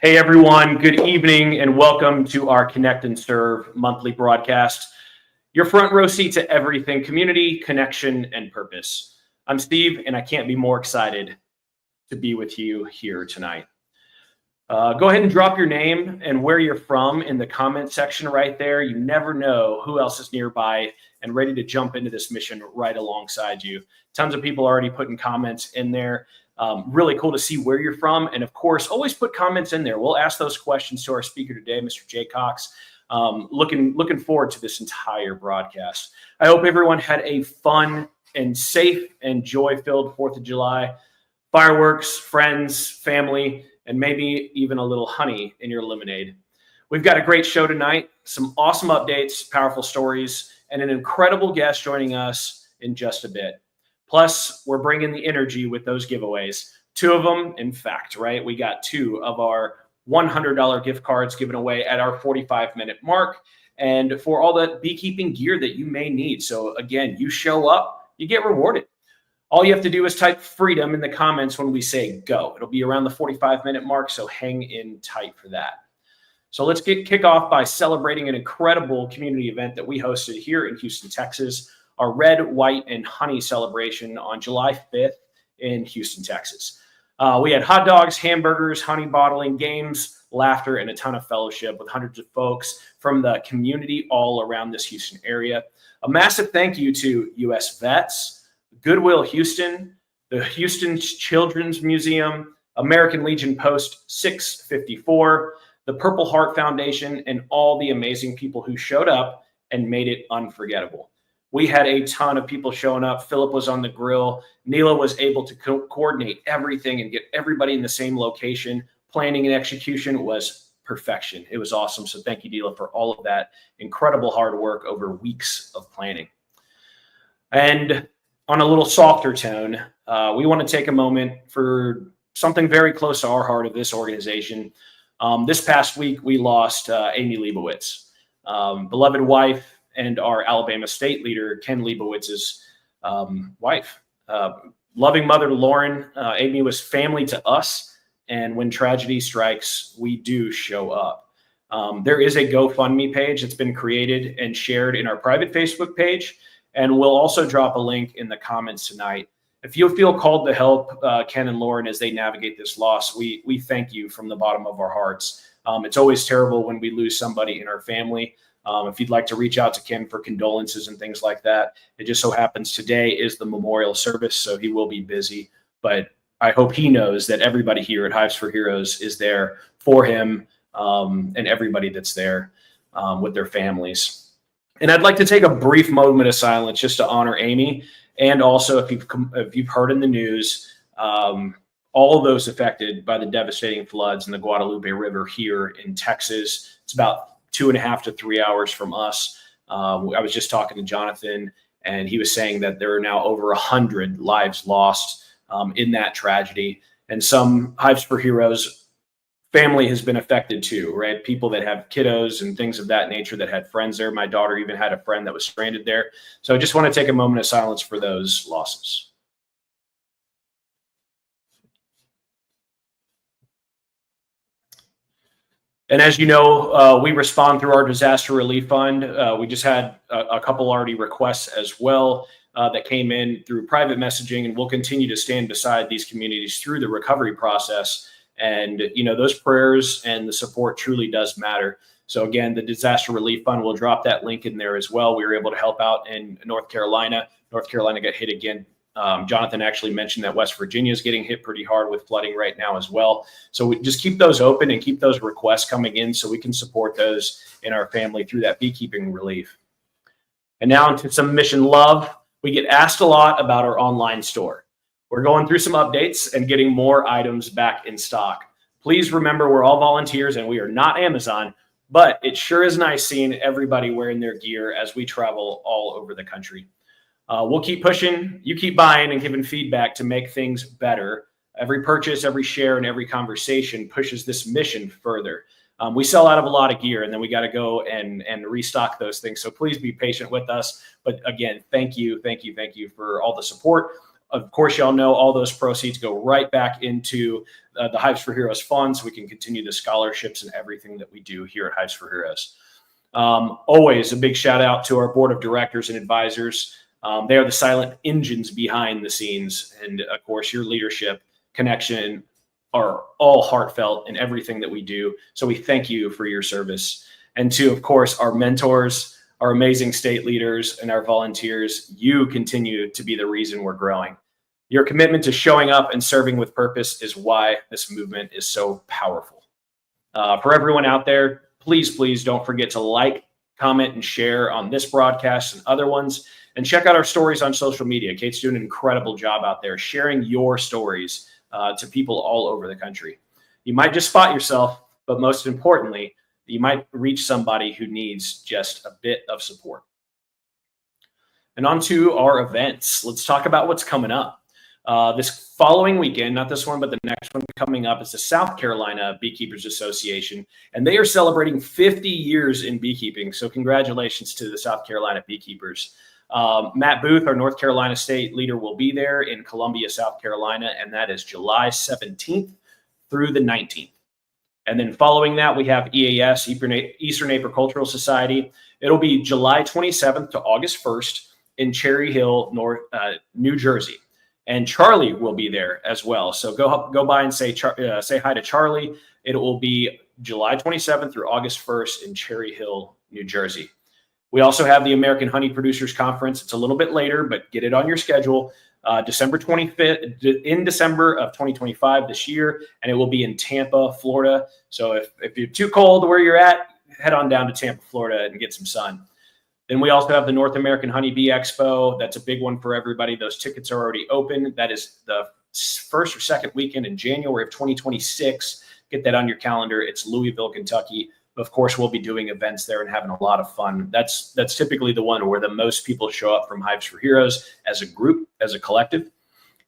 Hey everyone, good evening and welcome to our Connect and Serve monthly broadcast. Your front row seat to everything community, connection, and purpose. I'm Steve and I can't be more excited to be with you here tonight. Go ahead and drop your name and where you're from in the comment section right there. You never know who else is nearby and ready to jump into this mission right alongside you. Tons of people already putting comments in there. Really cool to see where you're from. And of course, always put comments in there. We'll ask those questions to our speaker today, Mr. Jay Cox. Looking forward to this entire broadcast. I hope everyone had a fun and safe and joy-filled 4th of July. Fireworks, friends, family, and maybe even a little honey in your lemonade. We've got a great show tonight, some awesome updates, powerful stories, and an incredible guest joining us in just a bit. Plus, we're bringing the energy with those giveaways. 2 of them, in fact, right? We got 2 of our $100 gift cards given away at our 45-minute mark, and for all the beekeeping gear that you may need. So again, you show up, you get rewarded. All you have to do is type freedom in the comments when we say go. It'll be around the 45-minute mark, so hang in tight for that. So let's kick off by celebrating an incredible community event that we hosted here in Houston, Texas, our Red, White, and Honey celebration on July 5th in Houston, Texas. We had hot dogs, hamburgers, honey bottling, games, laughter, and a ton of fellowship with hundreds of folks from the community all around this Houston area. A massive thank you to U.S. Vets, Goodwill Houston, the Houston Children's Museum, American Legion Post 654, the Purple Heart Foundation, and all the amazing people who showed up and made it unforgettable. We had a ton of people showing up. Philip was on the grill. Neela was able to coordinate everything and get everybody in the same location. Planning and execution was perfection. It was awesome. So thank you, Neela, for all of that incredible hard work over weeks of planning. And on a little softer tone, we want to take a moment for something very close to our heart of this organization. This past week, we lost Amy Leibowitz, beloved wife and our Alabama state leader, Ken Leibowitz's wife. Loving mother to Lauren, Amy was family to us, and when tragedy strikes, we do show up. There is a GoFundMe page that's been created and shared in our private Facebook page. And we'll also drop a link in the comments tonight. If you feel called to help Ken and Lauren as they navigate this loss, we thank you from the bottom of our hearts. It's always terrible when we lose somebody in our family. If you'd like to reach out to Ken for condolences and things like that, it just so happens today is the memorial service, so he will be busy. But I hope he knows that everybody here at Hives for Heroes is there for him and everybody that's there with their families. And I'd like to take a brief moment of silence just to honor Amy. And also, if you've heard in the news, all of those affected by the devastating floods in the Guadalupe River here in Texas. It's about 2.5 to 3 hours from us. I was just talking to Jonathan, and he was saying that there are now over 100 lives lost in that tragedy. And some Hives for Heroes family has been affected too, right? People that have kiddos and things of that nature that had friends there. My daughter even had a friend that was stranded there. So I just want to take a moment of silence for those losses. And as you know, we respond through our disaster relief fund. We just had a couple already requests as well that came in through private messaging, and we'll continue to stand beside these communities through the recovery process. And, you know, those prayers and the support truly does matter. So again, the disaster relief fund, will drop that link in there as well. We were able to help out in North Carolina. North Carolina got hit again. Jonathan actually mentioned that West Virginia is getting hit pretty hard with flooding right now as well. So we just keep those open and keep those requests coming in so we can support those in our family through that beekeeping relief. And now into some mission love. We get asked a lot about our online store. We're going through some updates and getting more items back in stock. Please remember, we're all volunteers and we are not Amazon, but it sure is nice seeing everybody wearing their gear as we travel all over the country. We'll keep pushing, you keep buying and giving feedback to make things better. Every purchase, every share, and every conversation pushes this mission further. We sell out of a lot of gear and then we got to go and restock those things. So please be patient with us. But again, thank you for all the support. of course, y'all know all those proceeds go right back into the Hives for Heroes fund, so we can continue the scholarships and everything that we do here at Hives for Heroes. Always a big shout out to our board of directors and advisors. They are the silent engines behind the scenes. And of course, your leadership, connection are all heartfelt in everything that we do. So we thank you for your service. And to, of course, our mentors, our amazing state leaders, and our volunteers, you continue to be the reason we're growing. Your commitment to showing up and serving with purpose is why this movement is so powerful. For everyone out there, please don't forget to like, comment, and share on this broadcast and other ones. And check out our stories on social media. Kate's doing an incredible job out there sharing your stories to people all over the country. You might just spot yourself, but most importantly, you might reach somebody who needs just a bit of support. And on to our events. Let's talk about what's coming up. This following weekend, not this one, but the next one coming up, is the South Carolina Beekeepers Association, and they are celebrating 50 years in beekeeping. So congratulations to the South Carolina Beekeepers. Matt Booth, our North Carolina state leader, will be there in Columbia, South Carolina, and that is July 17th through the 19th. And then following that, we have EAS, Eastern Apicultural Society. It'll be July 27th to August 1st in Cherry Hill, New Jersey. And Charlie will be there as well. So go by and say hi to Charlie. It will be July 27th through August 1st in Cherry Hill, New Jersey. We also have the American Honey Producers Conference. It's a little bit later, but get it on your schedule. December 25th, in December of 2025 this year, and it will be in Tampa, Florida. So if you're too cold where you're at, head on down to Tampa, Florida and get some sun. Then we also have the North American Honey Bee Expo. That's a big one for everybody. Those tickets are already open. That is the first or second weekend in January of 2026. Get that on your calendar. It's Louisville, Kentucky. Of course, we'll be doing events there and having a lot of fun. That's typically the one where the most people show up from Hives for Heroes as a group, as a collective.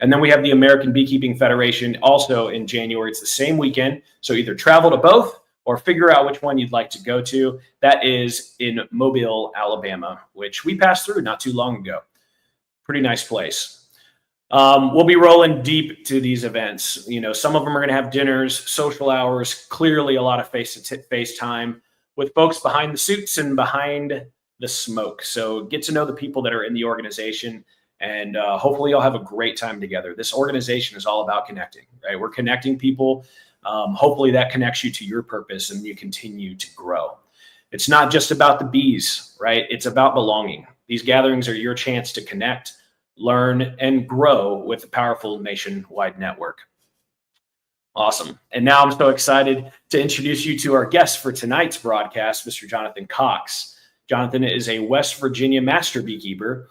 And then we have the American Beekeeping Federation also in January. It's the same weekend. So either travel to both or figure out which one you'd like to go to. That is in Mobile, Alabama, which we passed through not too long ago. Pretty nice place. We'll be rolling deep to these events. You know, some of them are going to have dinners, social hours, clearly a lot of face-to-face time with folks behind the suits and behind the smoke. So get to know the people that are in the organization, and hopefully you'll have a great time together. This organization is all about connecting, right? We're connecting people. Hopefully that connects you to your purpose and you continue to grow. It's not just about the bees, right? It's about belonging. These gatherings are your chance to connect, learn, and grow with a powerful nationwide network. Awesome. And now I'm so excited to introduce you to our guest for tonight's broadcast, Mr. Johnathan Cox. Jonathan is a West Virginia Master Beekeeper,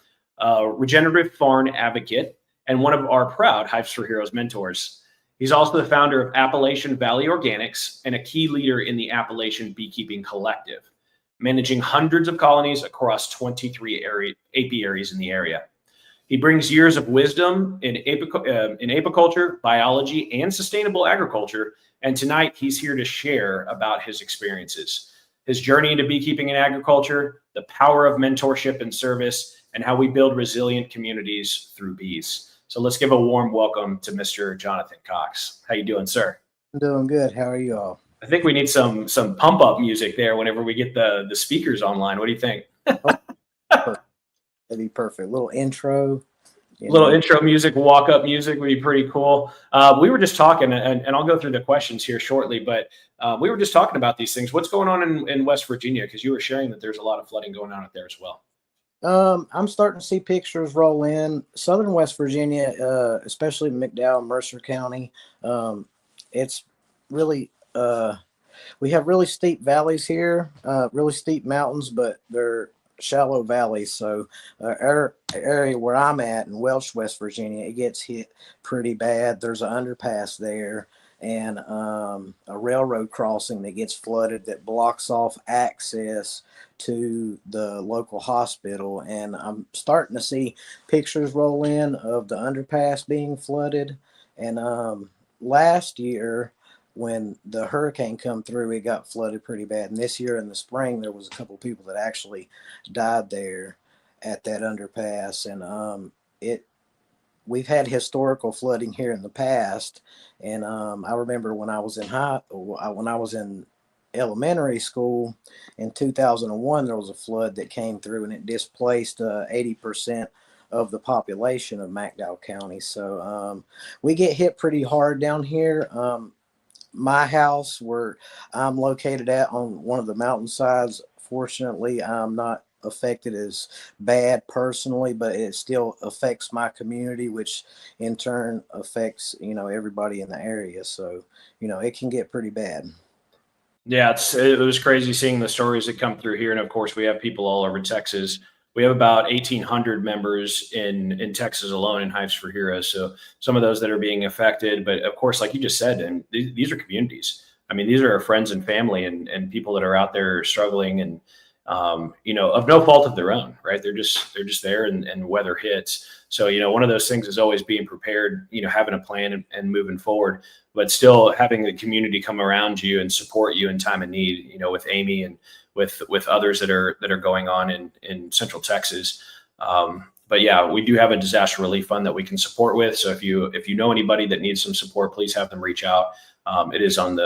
regenerative farm advocate, and one of our proud Hives for Heroes mentors. He's also the founder of Appalachian Valley Organics and a key leader in the Appalachian Beekeeping Collective, managing hundreds of colonies across 23 apiaries in the area. He brings years of wisdom in apiculture, biology, and sustainable agriculture, and tonight he's here to share about his experiences, his journey into beekeeping and agriculture, the power of mentorship and service, and how we build resilient communities through bees. So let's give a warm welcome to Mr. Johnathan Cox. How you doing, sir? I'm doing good. How are you all? I think we need some pump up music there whenever we get the speakers online. What do you think? That'd be perfect. Little intro. Intro music, walk up music would be pretty cool. We were just talking, and I'll go through the questions here shortly, but we were just talking about these things. What's going on in West Virginia? Because you were sharing that there's a lot of flooding going on out there as well. I'm starting to see pictures roll in. Southern West Virginia, especially McDowell, Mercer County. It's really, we have really steep valleys here, really steep mountains, but they're shallow valleys. So our area where I'm at in Welch, West Virginia, it gets hit pretty bad. There's an underpass there and a railroad crossing that gets flooded that blocks off access to the local hospital. And I'm starting to see pictures roll in of the underpass being flooded. And last year when the hurricane come through, it got flooded pretty bad. And this year in the spring, there was a couple of people that actually died there at that underpass. And we've had historical flooding here in the past, and I remember when I was in elementary school in 2001, there was a flood that came through and it displaced 80% of the population of McDowell County. So we get hit pretty hard down here. My house, where I'm located at, on one of the mountainsides, fortunately, I'm not affected as bad personally, but it still affects my community, which in turn affects, everybody in the area. So, it can get pretty bad. Yeah, it was crazy seeing the stories that come through here, and of course, we have people all over Texas. We have about 1,800 members in Texas alone in Hives for Heroes. So some of those that are being affected, but of course, like you just said, and these are communities. I mean, these are our friends and family and people that are out there struggling and of no fault of their own, right? They're just there and weather hits. So, one of those things is always being prepared, having a plan and moving forward, but still having the community come around you and support you in time of need, with Amy and with others that are going on in Central Texas. But yeah, we do have a disaster relief fund that we can support with. So if you know anybody that needs some support, please have them reach out. It is on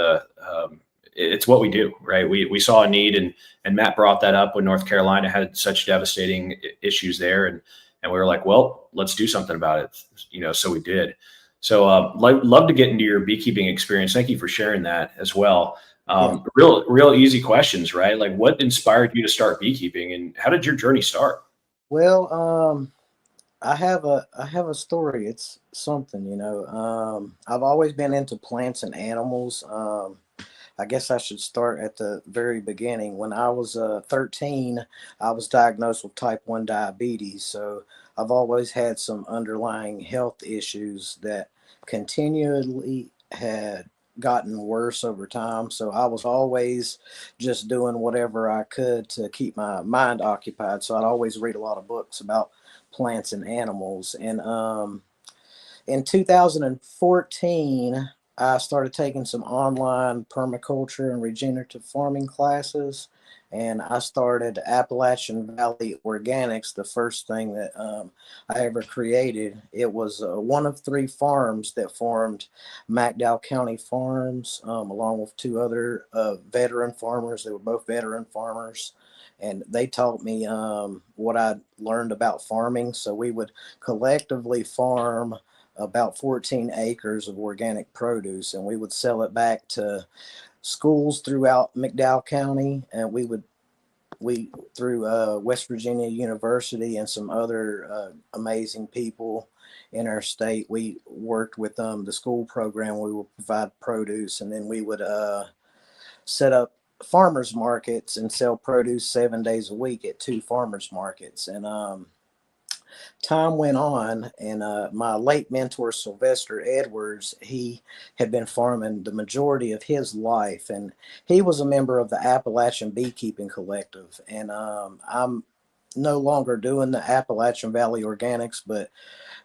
it's what we do, right? We saw a need and Matt brought that up when North Carolina had such devastating issues there. And we were like, well, let's do something about it. So we did. So love to get into your beekeeping experience. Thank you for sharing that as well. Real easy questions, right? Like, what inspired you to start beekeeping and how did your journey start? Well, I have a story. It's something, I've always been into plants and animals. I guess I should start at the very beginning. When I was 13, I was diagnosed with type 1 diabetes. So I've always had some underlying health issues that continually had gotten worse over time. So I was always just doing whatever I could to keep my mind occupied. So I'd always read a lot of books about plants and animals. And in 2014, I started taking some online permaculture and regenerative farming classes, and I started Appalachian Valley Organics, the first thing that I ever created. It was one of 3 farms that formed McDowell County Farms, along with 2 other veteran farmers. They were both veteran farmers, and they taught me what I learned about farming. So we would collectively farm about 14 acres of organic produce, and we would sell it back to schools throughout McDowell County, and we through West Virginia University and some other amazing people in our state. We worked with the school program. We would provide produce, and then we would set up farmers markets and sell produce 7 days a week at 2 farmers markets. And time went on, and my late mentor Sylvester Edwards, he had been farming the majority of his life, and he was a member of the Appalachian Beekeeping Collective. And I'm no longer doing the Appalachian Valley Organics, but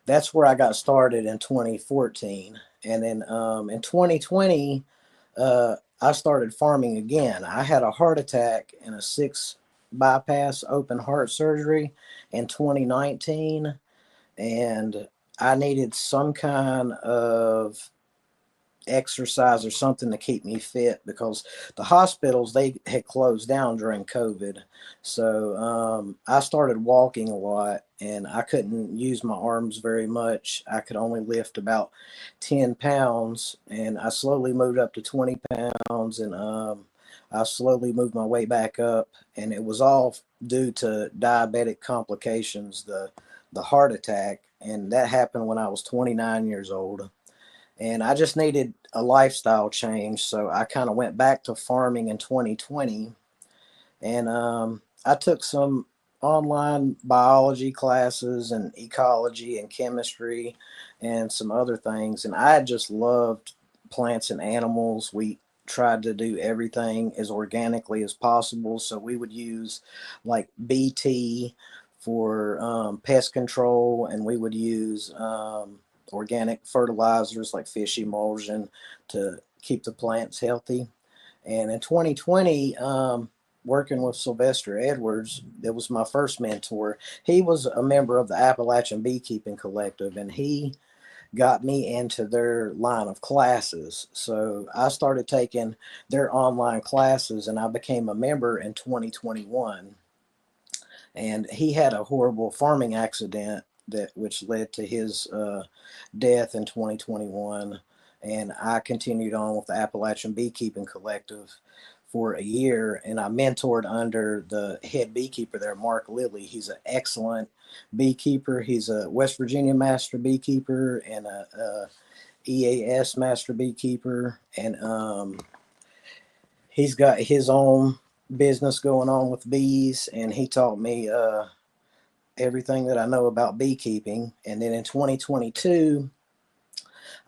that's where I got started in 2014. And then in 2020, I started farming again. I had a heart attack and a 6 bypass open heart surgery in 2019, and I needed some kind of exercise or something to keep me fit because the hospitals, they had closed down during COVID. So I started walking a lot, and I couldn't use my arms very much. I could only lift about 10 pounds, and I slowly moved up to 20 pounds, and I slowly moved my way back up, and it was all due to diabetic complications, the heart attack, and that happened when I was 29 years old. And I just needed a lifestyle change, so I kind of went back to farming in 2020, and I took some online biology classes and ecology and chemistry and some other things, and I just loved plants and animals. We tried to do everything as organically as possible, so we would use like BT for pest control, and we would use organic fertilizers like fish emulsion to keep the plants healthy. And in 2020, working with Sylvester Edwards, it was my first mentor. He was a member of the Appalachian Beekeeping Collective, and he got me into their line of classes. So I started taking their online classes, and I became a member in 2021. And he had a horrible farming accident which led to his death in 2021. And I continued on with the Appalachian Beekeeping Collective for a year, and I mentored under the head beekeeper there, Mark Lilly. He's an excellent beekeeper. He's a West Virginia Master Beekeeper and a EAS Master Beekeeper, and he's got his own business going on with bees, and he taught me everything that I know about beekeeping. And then in 2022,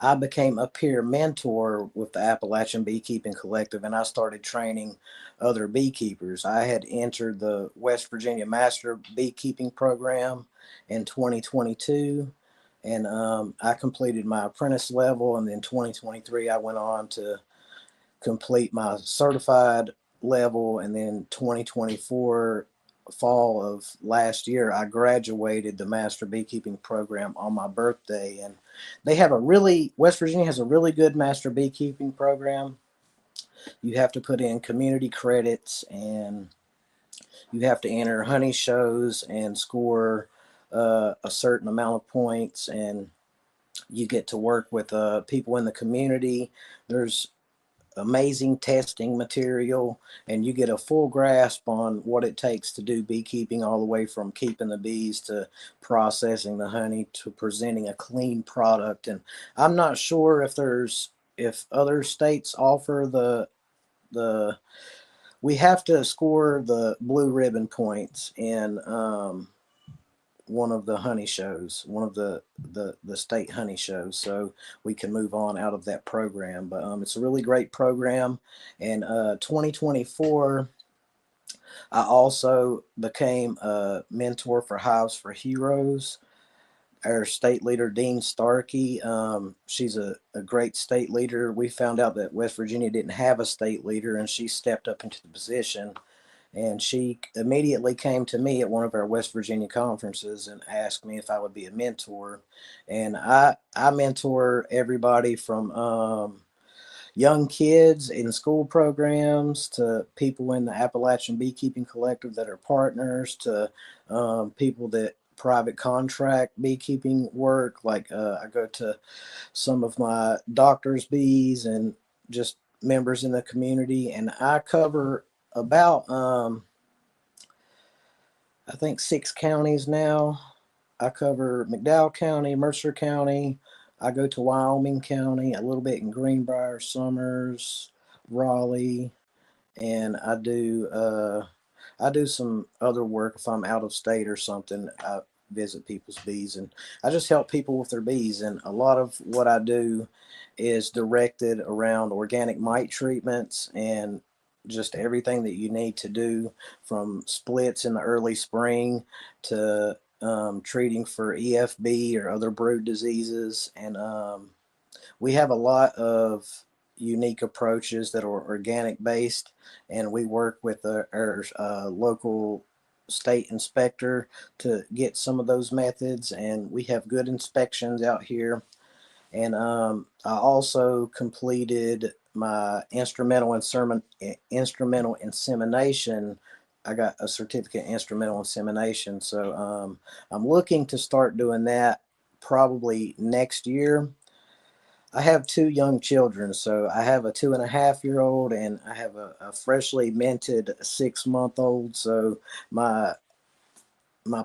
I became a peer mentor with the Appalachian Beekeeping Collective, and I started training other beekeepers. I had entered the West Virginia Master Beekeeping Program in 2022, and I completed my apprentice level. And then 2023, I went on to complete my certified level. And then 2024, fall of last year, I graduated the Master Beekeeping Program on my birthday. And West Virginia has a really good Master Beekeeping Program. You have to put in community credits, and you have to enter honey shows and score a certain amount of points, and you get to work with people in the community. There's amazing testing material, and you get a full grasp on what it takes to do beekeeping, all the way from keeping the bees to processing the honey to presenting a clean product. And I'm not sure if other states offer the we have to score the blue ribbon points in one of the honey shows, one of the state honey shows, so we can move on out of that program. But it's a really great program. And 2024, I also became a mentor for Hives for Heroes. Our state leader, Dean Starkey, she's a great state leader. We found out that West Virginia didn't have a state leader, and she stepped up into the position. And she immediately came to me at one of our West Virginia conferences and asked me if I would be a mentor. And I mentor everybody from young kids in school programs to people in the Appalachian Beekeeping Collective that are partners, to people that private contract beekeeping work. Like I go to some of my doctor's bees and just members in the community, and I cover about I think 6 counties now. I cover McDowell County, Mercer County. I go to Wyoming County, a little bit in Greenbrier, Summers, Raleigh, and I do some other work if I'm out of state or something. I visit people's bees, and I just help people with their bees. And a lot of what I do is directed around organic mite treatments and just everything that you need to do, from splits in the early spring to treating for EFB or other brood diseases. And we have a lot of unique approaches that are organic based, and we work with our local state inspector to get some of those methods, and we have good inspections out here. And I also completed my instrumental insemination. I got a certificate in instrumental insemination, so I'm looking to start doing that probably next year. I have 2 young children, so I have a 2.5-year-old, and I have a freshly minted 6-month-old. So my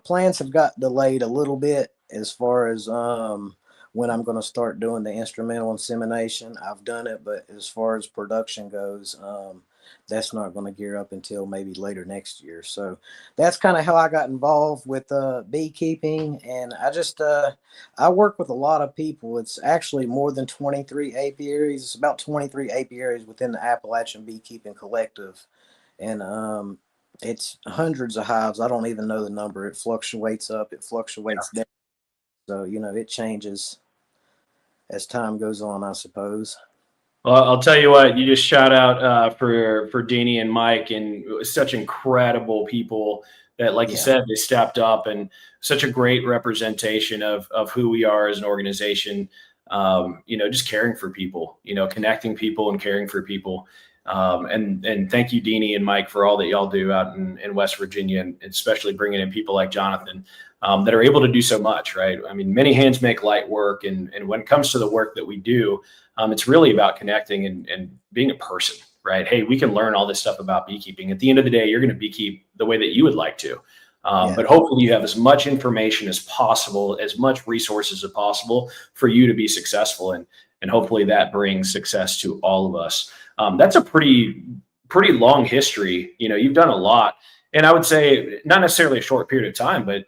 plans have got delayed a little bit as far as when I'm going to start doing the instrumental insemination. I've done it, but as far as production goes, that's not going to gear up until maybe later next year. So that's kind of how I got involved with beekeeping. And I work with a lot of people. It's actually more than 23 apiaries. It's about 23 apiaries within the Appalachian Beekeeping Collective. And it's hundreds of hives. I don't even know the number. It fluctuates up, it fluctuates down. So, it changes as time goes on, I suppose. Well, I'll tell you what, you just shout out for Deanie and Mike, and such incredible people that, like you said, they stepped up, and such a great representation of who we are as an organization. Just caring for people, connecting people and caring for people. And thank you, Deanie and Mike, for all that y'all do out in West Virginia, and especially bringing in people like Johnathan that are able to do so much, right? I mean, many hands make light work. And when it comes to the work that we do, it's really about connecting and being a person, right? Hey, we can learn all this stuff about beekeeping. At the end of the day, you're going to beekeep the way that you would like to. But hopefully you have as much information as possible, as much resources as possible for you to be successful. And hopefully that brings success to all of us. That's a pretty long history. You've done a lot. And I would say not necessarily a short period of time, but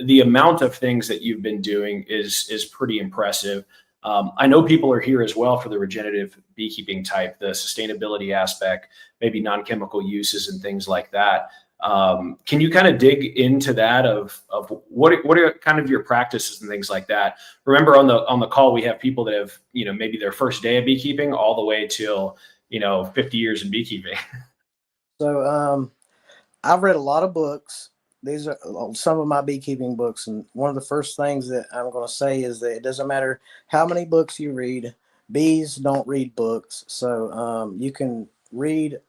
the amount of things that you've been doing is pretty impressive. I know people are here as well for the regenerative beekeeping type, the sustainability aspect, maybe non-chemical uses and things like that. Can you kind of dig into that of what are kind of your practices and things like that? Remember on the call, we have people that have, maybe their first day of beekeeping all the way till, 50 years in beekeeping. So I've read a lot of books. These are some of my beekeeping books. And one of the first things that I'm going to say is that it doesn't matter how many books you read. Bees don't read books. So you can read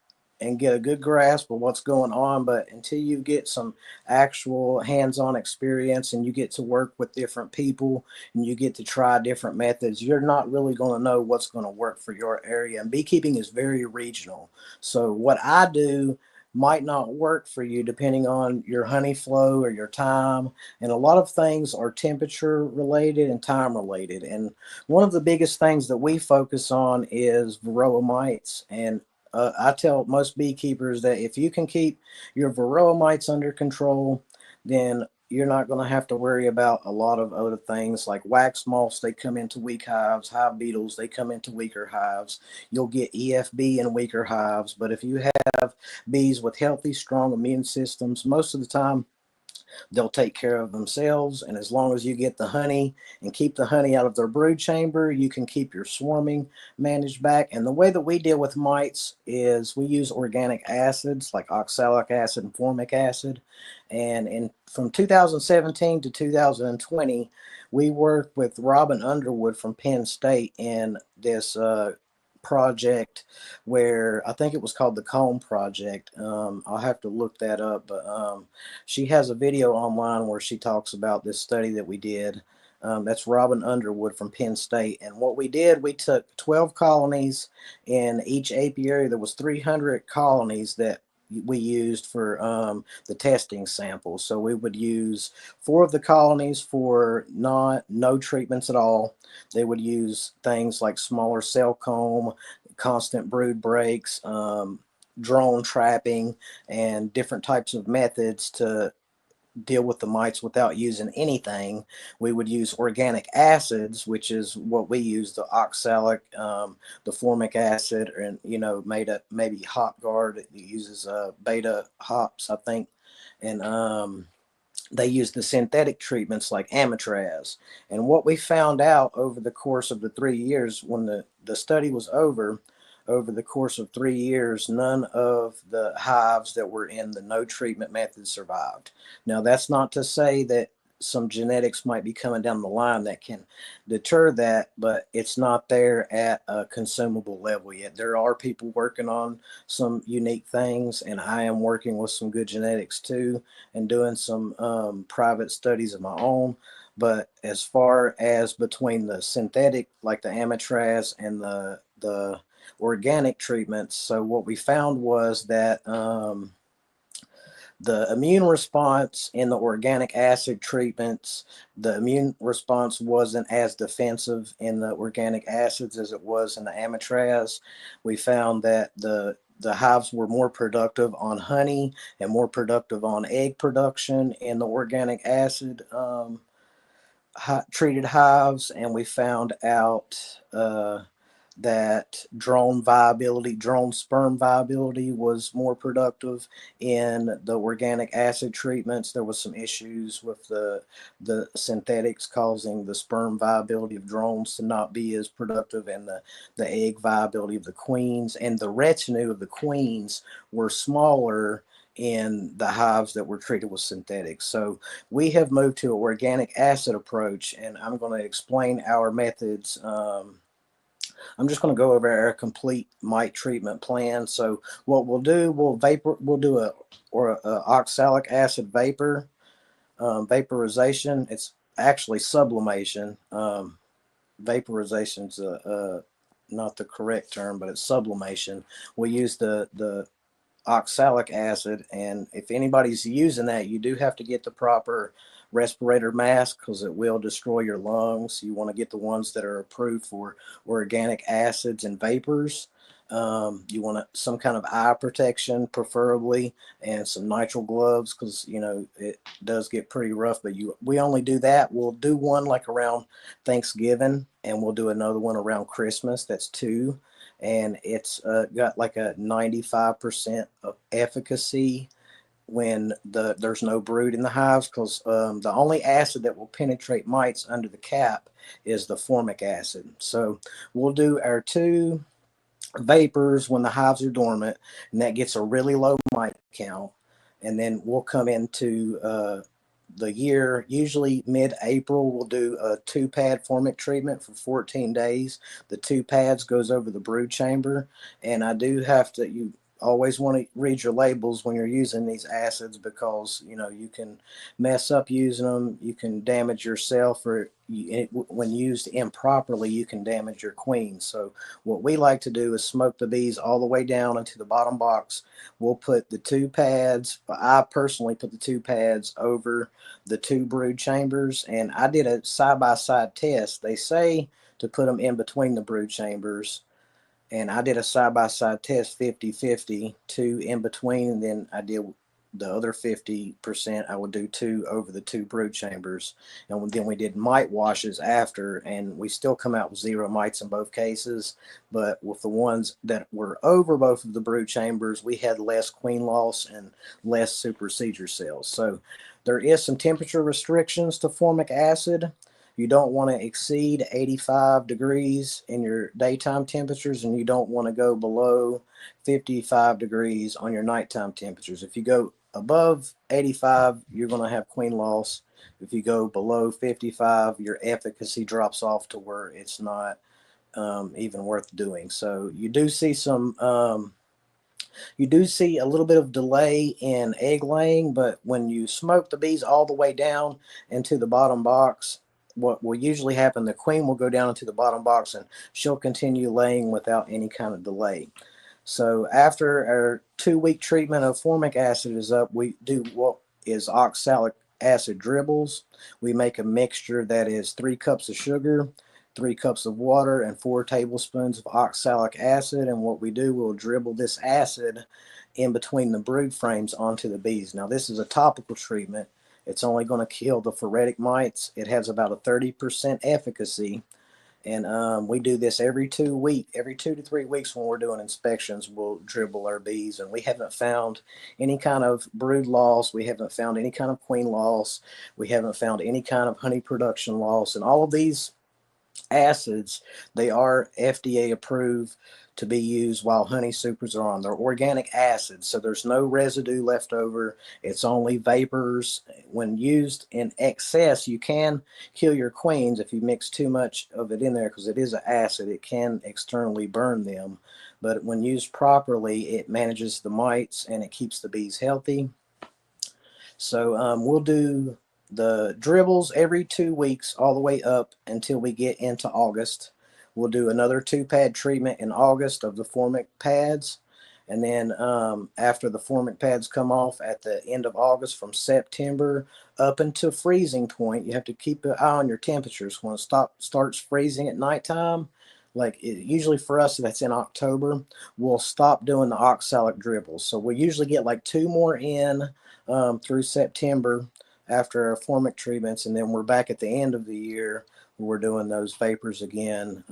and get a good grasp of what's going on, but until you get some actual hands-on experience and you get to work with different people and you get to try different methods, you're not really going to know what's going to work for your area. And beekeeping is very regional. So what I do might not work for you depending on your honey flow or your time. And a lot of things are temperature related and time related. And one of the biggest things that we focus on is varroa mites. And I tell most beekeepers that if you can keep your varroa mites under control, then you're not going to have to worry about a lot of other things like wax moths. They come into weak hives. Hive beetles, they come into weaker hives. You'll get EFB in weaker hives. But if you have bees with healthy, strong immune systems, most of the time they'll take care of themselves. And as long as you get the honey and keep the honey out of their brood chamber, you can keep your swarming managed back. And the way that we deal with mites is we use organic acids like oxalic acid and formic acid. And from 2017 to 2020, we worked with Robin Underwood from Penn State in this project where I think it was called the Comb Project. I'll have to look that up, but she has a video online where she talks about this study that we did. That's Robin Underwood from Penn State. And what we did, we took 12 colonies in each apiary. There was 300 colonies that we used for the testing samples. So we would use 4 of the colonies for no treatments at all. They would use things like smaller cell comb, constant brood breaks, drone trapping, and different types of methods to deal with the mites without using anything. We would use organic acids, which is what we use, the oxalic, the formic acid, and maybe hop guard. It uses beta hops, I think, and they use the synthetic treatments like amitraz. And what we found out over the course of the 3 years, when the study was over the course of 3 years, none of the hives that were in the no treatment method survived. Now, that's not to say that some genetics might be coming down the line that can deter that, but it's not there at a consumable level yet. There are people working on some unique things, and I am working with some good genetics too and doing some private studies of my own. But as far as between the synthetic, like the amitraz, and the organic treatments, so what we found was that the immune response in the organic acid treatments, the immune response wasn't as defensive in the organic acids as it was in the amitraz. We found that the hives were more productive on honey and more productive on egg production in the organic acid treated hives. And we found out that drone sperm viability was more productive in the organic acid treatments. There was some issues with the synthetics causing the sperm viability of drones to not be as productive, and the egg viability of the queens and the retinue of the queens were smaller in the hives that were treated with synthetics. So we have moved to an organic acid approach, and I'm going to explain our methods. I'm just going to go over our complete mite treatment plan. So what we'll do, we'll do a oxalic acid vaporization. It's actually sublimation. Vaporization's not the correct term, but it's sublimation. We use the oxalic acid, and if anybody's using that, you do have to get the proper respirator mask because it will destroy your lungs. You want to get the ones that are approved for organic acids and vapors. You want some kind of eye protection preferably, and some nitrile gloves, because it does get pretty rough. But we only do that. We'll do one like around Thanksgiving, and we'll do another one around Christmas. That's 2. And it's got like a 95% of efficacy when there's no brood in the hives, because the only acid that will penetrate mites under the cap is the formic acid. So we'll do our 2 vapors when the hives are dormant, and that gets a really low mite count. And then we'll come into the year, usually mid-April, we'll do a 2-pad formic treatment for 14 days. The 2 pads goes over the brood chamber, and I do have to, you always want to read your labels when you're using these acids, because you can mess up using them, you can damage yourself, or when used improperly you can damage your queen. So what we like to do is smoke the bees all the way down into the bottom box. We'll put the 2 pads, I personally put the 2 pads over the 2 brood chambers, and I did a side-by-side test. They say to put them in between the brood chambers, and I did a side-by-side test, 50-50, 2 in between, and then I did the other 50%. I would do 2 over the 2 brood chambers, and then we did mite washes after, and we still come out with 0 mites in both cases. But with the ones that were over both of the brood chambers, we had less queen loss and less supersedure cells. So there is some temperature restrictions to formic acid. You don't want to exceed 85 degrees in your daytime temperatures, and you don't want to go below 55 degrees on your nighttime temperatures. If you go above 85, you're going to have queen loss. If you go below 55, your efficacy drops off to where it's not even worth doing. So you do see a little bit of delay in egg laying, but when you smoke the bees all the way down into the bottom box, what will usually happen, the queen will go down into the bottom box and she'll continue laying without any kind of delay. So after our 2-week treatment of formic acid is up, we do what is oxalic acid dribbles. We make a mixture that is 3 cups of sugar, 3 cups of water, and 4 tablespoons of oxalic acid. And what we do, we'll dribble this acid in between the brood frames onto the bees. Now this is a topical treatment. It's only going to kill the phoretic mites. It has about a 30% efficacy. And we do this every 2 to 3 weeks when we're doing inspections. We'll dribble our bees, and we haven't found any kind of brood loss. We haven't found any kind of queen loss. We haven't found any kind of honey production loss. And all of these acids, they are FDA approved to be used while honey supers are on. They're organic acids, so there's no residue left over. It's only vapors. When used in excess, you can kill your queens if you mix too much of it in there, because it is an acid. It can externally burn them. But when used properly, it manages the mites and it keeps the bees healthy. So we'll do the dribbles every 2 weeks all the way up until we get into August. We'll do another 2-pad treatment in August of the formic pads. And then after the formic pads come off at the end of August, from September up until freezing point, you have to keep an eye on your temperatures. When it starts freezing at nighttime, usually for us, that's in October, we'll stop doing the oxalic dribbles. So we usually get like 2 more in through September after our formic treatments, and then we're back at the end of the year. We're doing those vapors again.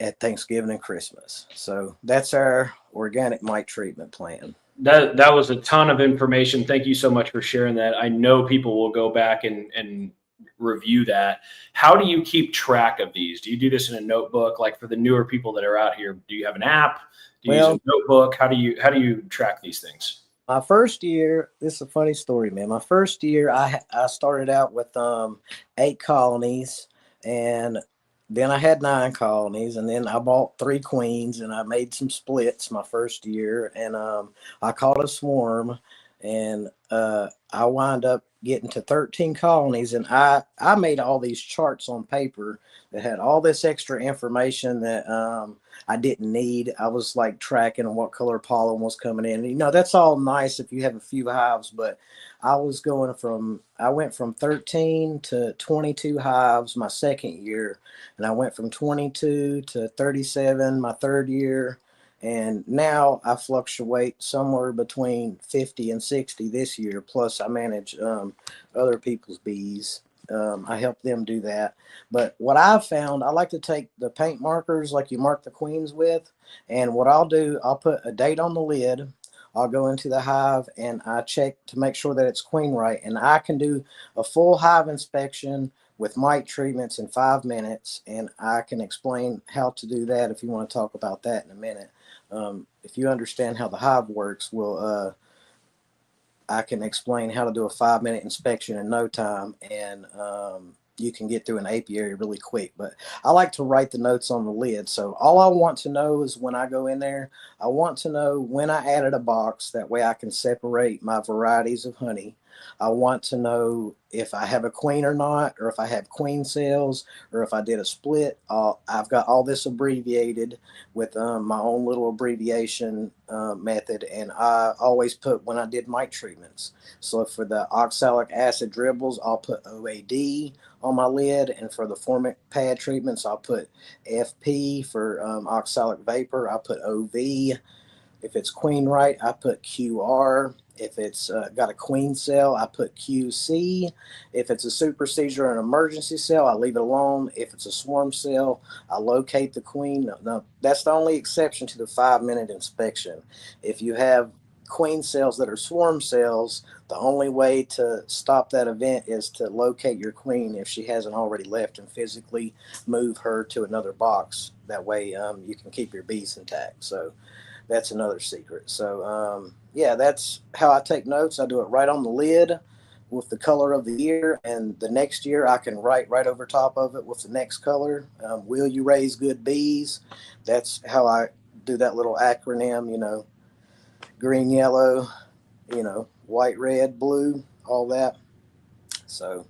at Thanksgiving and Christmas. So that's our organic mite treatment plan. That was a ton of information. Thank you so much for sharing that. I know people will go back and review that. How do you keep track of these? Do you do this in a notebook? Like for the newer people that are out here, do you have an app? Do you use a notebook? How do you track these things? My first year, this is a funny story, man. My first year, I started out with 8 colonies, and then I had 9 colonies, and then I bought 3 queens, and I made some splits my first year, and I caught a swarm, and I wound up getting to 13 colonies, and I made all these charts on paper that had all this extra information that I didn't need. I was like tracking what color pollen was coming in. You know, that's all nice if you have a few hives, but I went from 13 to 22 hives my second year, and I went from 22 to 37 my third year. And now I fluctuate somewhere between 50 and 60 this year. Plus I manage other people's bees. I help them do that. But what I've found, I like to take the paint markers like you mark the queens with. And what I'll do, I'll put a date on the lid. I'll go into the hive and I check to make sure that it's queen right. And I can do a full hive inspection with mite treatments in 5 minutes. And I can explain how to do that if you want to talk about that in a minute. If you understand how the hive works, I can explain how to do a 5-minute inspection in no time, and you can get through an apiary really quick. But I like to write the notes on the lid. So all I want to know is when I go in there, I want to know when I added a box. That way I can separate my varieties of honey. I want to know if I have a queen or not, or if I have queen cells, or if I did a split. I've got all this abbreviated with my own little abbreviation method, and I always put when I did mite treatments. So for the oxalic acid dribbles, I'll put OAD on my lid, and for the Formic pad treatments, I'll put FP. For oxalic vapor, I put OV. If it's queen right, I put QR. If it's got a queen cell, I put QC. If it's a super seizure or an emergency cell, I leave it alone. If it's a swarm cell, I locate the queen. No, that's the only exception to the 5-minute inspection. If you have queen cells that are swarm cells, the only way to stop that event is to locate your queen if she hasn't already left and physically move her to another box. That way you can keep your bees intact. So that's another secret. So yeah, that's how I take notes. I do it right on the lid with the color of the year, and the next year I can write right over top of it with the next color. Will you raise good bees? That's how I do that little acronym, you know, green, yellow, you know, white, red, blue, all that. So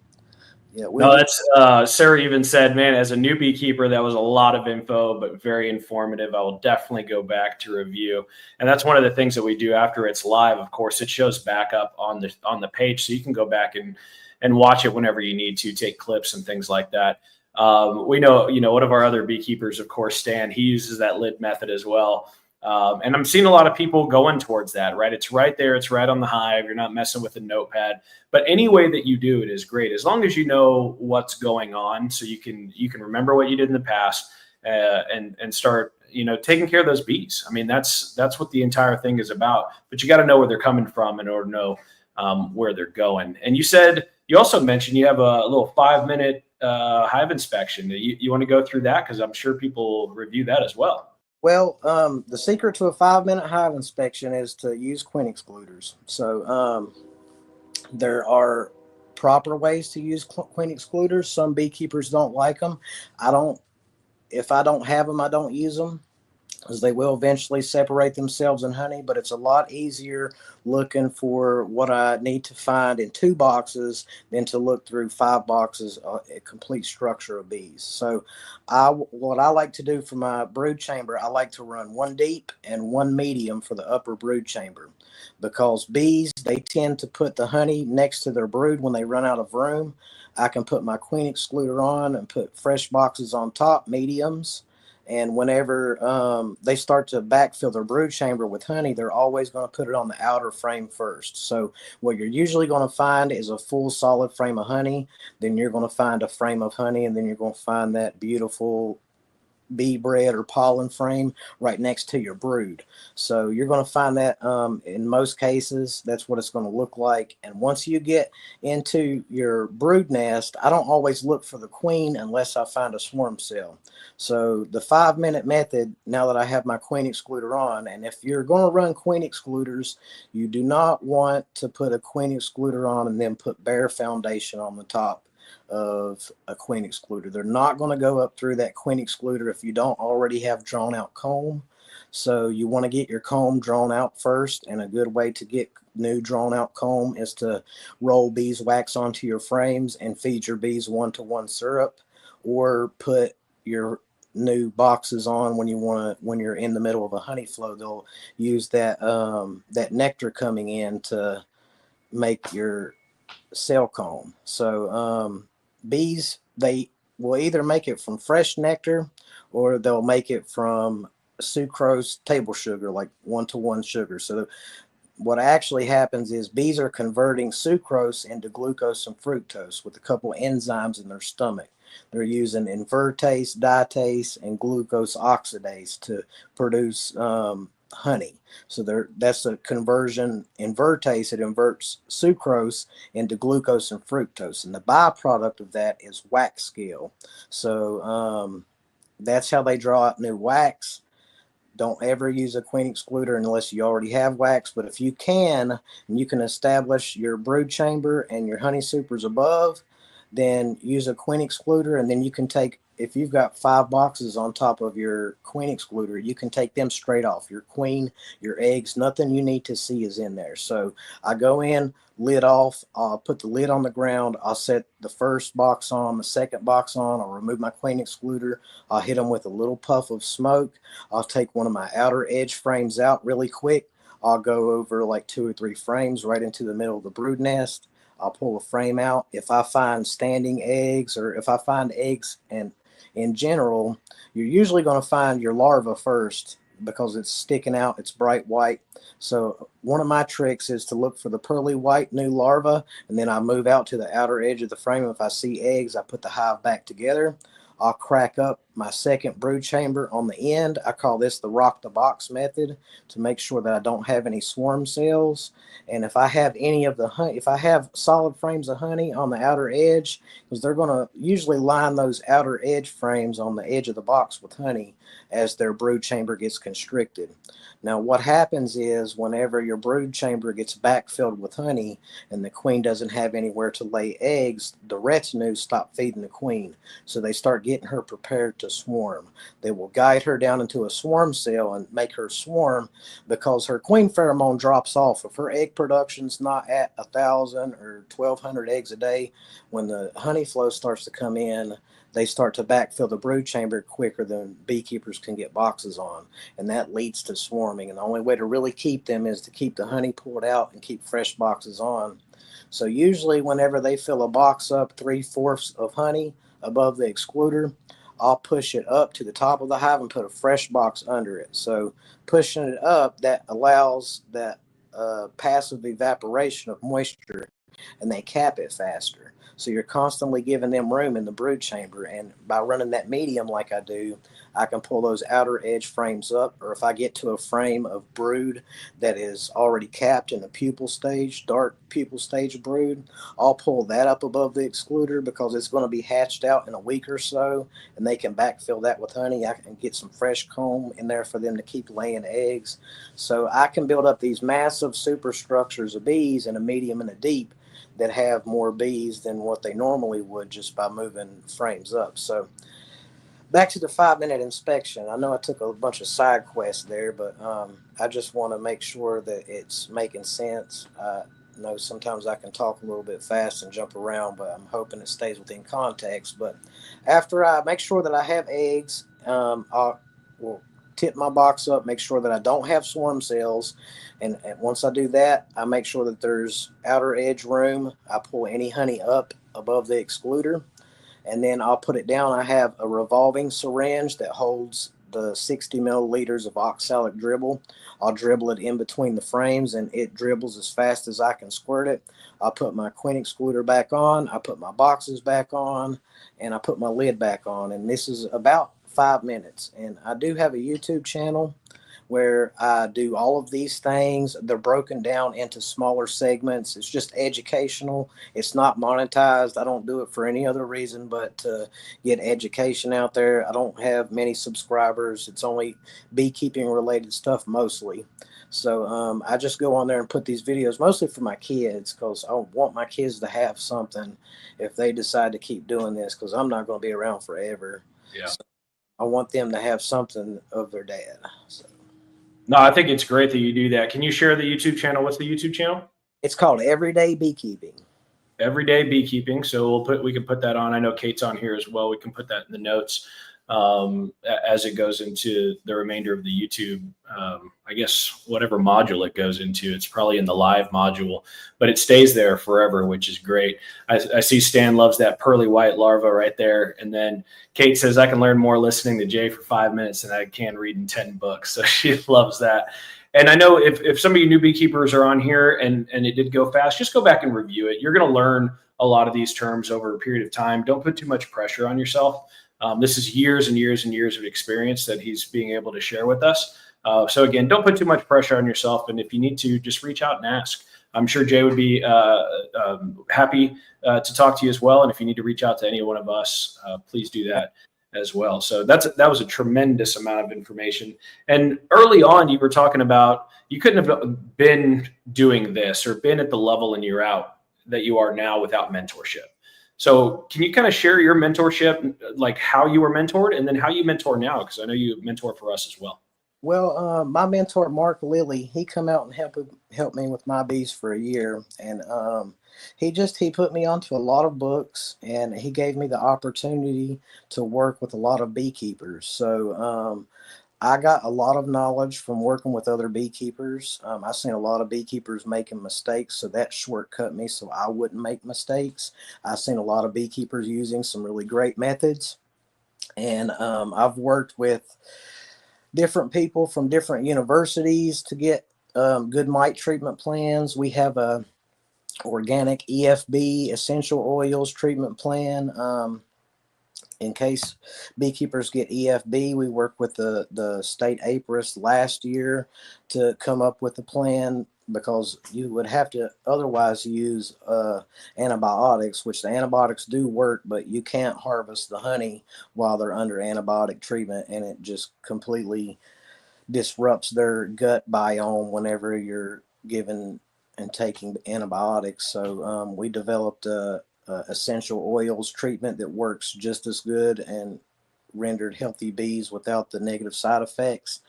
yeah, no, that's Sarah even said, man, as a new beekeeper, that was a lot of info, but very informative. I will definitely go back to review. And that's one of the things that we do after it's live. Of course, it shows back up on the page, so you can go back and watch it whenever you need to, take clips and things like that. We know, you know, one of our other beekeepers, of course, Stan, he uses that lid method as well. And I'm seeing a lot of people going towards that, right? It's right there. It's right on the hive. You're not messing with a notepad, but any way that you do it is great. As long as you know what's going on, so you can remember what you did in the past and start, you know, taking care of those bees. I mean, that's what the entire thing is about, but you got to know where they're coming from in order to know where they're going. And you also mentioned you have a little 5-minute hive inspection. You want to go through that? Because I'm sure people review that as well. Well, the secret to a 5-minute hive inspection is to use queen excluders. So there are proper ways to use queen excluders. Some beekeepers don't like them. If I don't have them, I don't use them, because they will eventually separate themselves in honey, but it's a lot easier looking for what I need to find in 2 boxes than to look through 5 boxes, a complete structure of bees. So what I like to do for my brood chamber, I like to run 1 deep and 1 medium for the upper brood chamber, because bees, they tend to put the honey next to their brood when they run out of room. I can put my queen excluder on and put fresh boxes on top, mediums. And whenever they start to backfill their brood chamber with honey, they're always going to put it on the outer frame first. So what you're usually going to find is a full solid frame of honey. Then you're going to find a frame of honey, and then you're going to find that beautiful bee bread or pollen frame right next to your brood. So you're going to find that in most cases, that's what it's going to look like. And once you get into your brood nest, I don't always look for the queen unless I find a swarm cell. So the 5-minute method, now that I have my queen excluder on, and if you're going to run queen excluders, you do not want to put a queen excluder on and then put bare foundation on the top of a queen excluder. They're not going to go up through that queen excluder if you don't already have drawn out comb. So you want to get your comb drawn out first, and a good way to get new drawn out comb is to roll beeswax onto your frames and feed your bees 1-to-1 syrup, or put your new boxes on when you're in the middle of a honey flow. They'll use that nectar coming in to make your cell comb. So bees, they will either make it from fresh nectar or they'll make it from sucrose table sugar, like 1-to-1 sugar. So what actually happens is bees are converting sucrose into glucose and fructose with a couple enzymes in their stomach. They're using invertase, dietase, and glucose oxidase to produce honey. So that's a conversion. Invertase, it inverts sucrose into glucose and fructose, and the byproduct of that is wax scale. So that's how they draw out new wax. Don't ever use a queen excluder unless you already have wax, but if you can, and you can establish your brood chamber and your honey supers above, then use a queen excluder, and then you can take, if you've got 5 boxes on top of your queen excluder, you can take them straight off. Your queen, your eggs, nothing you need to see is in there. So I go in, lid off, I'll put the lid on the ground, I'll set the first box on, the second box on, I'll remove my queen excluder, I'll hit them with a little puff of smoke, I'll take one of my outer edge frames out really quick, I'll go over like 2 or 3 frames right into the middle of the brood nest. I'll pull a frame out. If I find standing eggs, or if I find eggs, and in general, you're usually going to find your larva first because it's sticking out, it's bright white. So one of my tricks is to look for the pearly white new larva, and then I move out to the outer edge of the frame. If I see eggs, I put the hive back together. I'll crack up my second brood chamber on the end. I call this the rock the box method to make sure that I don't have any swarm cells. And if I have any of the honey, if I have solid frames of honey on the outer edge, because they're going to usually line those outer edge frames on the edge of the box with honey as their brood chamber gets constricted. Now what happens is whenever your brood chamber gets backfilled with honey and the queen doesn't have anywhere to lay eggs, the retinue stop feeding the queen. So they start getting her prepared to swarm. They will guide her down into a swarm cell and make her swarm, because her queen pheromone drops off. If her egg production's not at 1,000 or 1,200 eggs a day, when the honey flow starts to come in, they start to backfill the brood chamber quicker than beekeepers can get boxes on, and that leads to swarming. And the only way to really keep them is to keep the honey poured out and keep fresh boxes on. So usually whenever they fill a box up 3/4 of honey above the excluder, I'll push it up to the top of the hive and put a fresh box under it. So pushing it up, that allows that passive evaporation of moisture, and they cap it faster. So you're constantly giving them room in the brood chamber. And by running that medium like I do, I can pull those outer edge frames up. Or if I get to a frame of brood that is already capped in the pupal stage, dark pupal stage brood, I'll pull that up above the excluder because it's going to be hatched out in a week or so, and they can backfill that with honey. I can get some fresh comb in there for them to keep laying eggs. So I can build up these massive superstructures of bees in a medium and a deep that have more bees than what they normally would just by moving frames up. So back to the 5-minute inspection. I know I took a bunch of side quests there, but I just want to make sure that it's making sense. I know sometimes I can talk a little bit fast and jump around, but I'm hoping it stays within context. But after I make sure that I have eggs, I'll tip my box up, make sure that I don't have swarm cells. And once I do that, I make sure that there's outer edge room. I pull any honey up above the excluder, and then I'll put it down. I have a revolving syringe that holds the 60 milliliters of oxalic dribble. I'll dribble it in between the frames, and it dribbles as fast as I can squirt it. I'll put my queen excluder back on, I put my boxes back on, and I put my lid back on. And this is about 5 minutes. And I do have a YouTube channel where I do all of these things. They're broken down into smaller segments. It's just educational. It's not monetized. I don't do it for any other reason but to get education out there. I don't have many subscribers. It's only beekeeping related stuff mostly. So I just go on there and put these videos mostly for my kids, because I want my kids to have something if they decide to keep doing this, because I'm not going to be around forever. Yeah. So I want them to have something of their dad. So. No, I think it's great that you do that. Can you share the YouTube channel? What's the YouTube channel? It's called Everyday Beekeeping. Everyday Beekeeping. So we can put that on. I know Kate's on here as well. We can put that in the notes as it goes into the remainder of the YouTube. I guess whatever module it goes into, it's probably in the live module, but it stays there forever, which is great. I see Stan loves that pearly white larva right there. And then Kate says, I can learn more listening to Jay for 5 minutes than I can reading 10 books. So she loves that. And I know if some of you new beekeepers are on here and it did go fast, just go back and review it. You're going to learn a lot of these terms over a period of time. Don't put too much pressure on yourself. This is years and years and years of experience that he's being able to share with us. So again, don't put too much pressure on yourself. And if you need to, just reach out and ask. I'm sure Jay would be happy to talk to you as well. And if you need to reach out to any one of us, please do that as well. So that was a tremendous amount of information. And early on, you were talking about you couldn't have been doing this or been at the level and you're out that you are now without mentorship. So can you kind of share your mentorship, like how you were mentored and then how you mentor now? Because I know you mentor for us as well. Well, my mentor, Mark Lilly, he come out and helped me with my bees for a year. And he put me onto a lot of books, and he gave me the opportunity to work with a lot of beekeepers. So I got a lot of knowledge from working with other beekeepers. I seen a lot of beekeepers making mistakes, so that shortcut me so I wouldn't make mistakes. I seen a lot of beekeepers using some really great methods. And I've worked with different people from different universities to get good mite treatment plans. We have a organic EFB, essential oils treatment plan. In case beekeepers get EFB, we worked with the state apiarist last year to come up with a plan, because you would have to otherwise use antibiotics, which the antibiotics do work, but you can't harvest the honey while they're under antibiotic treatment, and it just completely disrupts their gut biome whenever you're giving and taking antibiotics. So we developed a essential oils treatment that works just as good and rendered healthy bees without the negative side effects.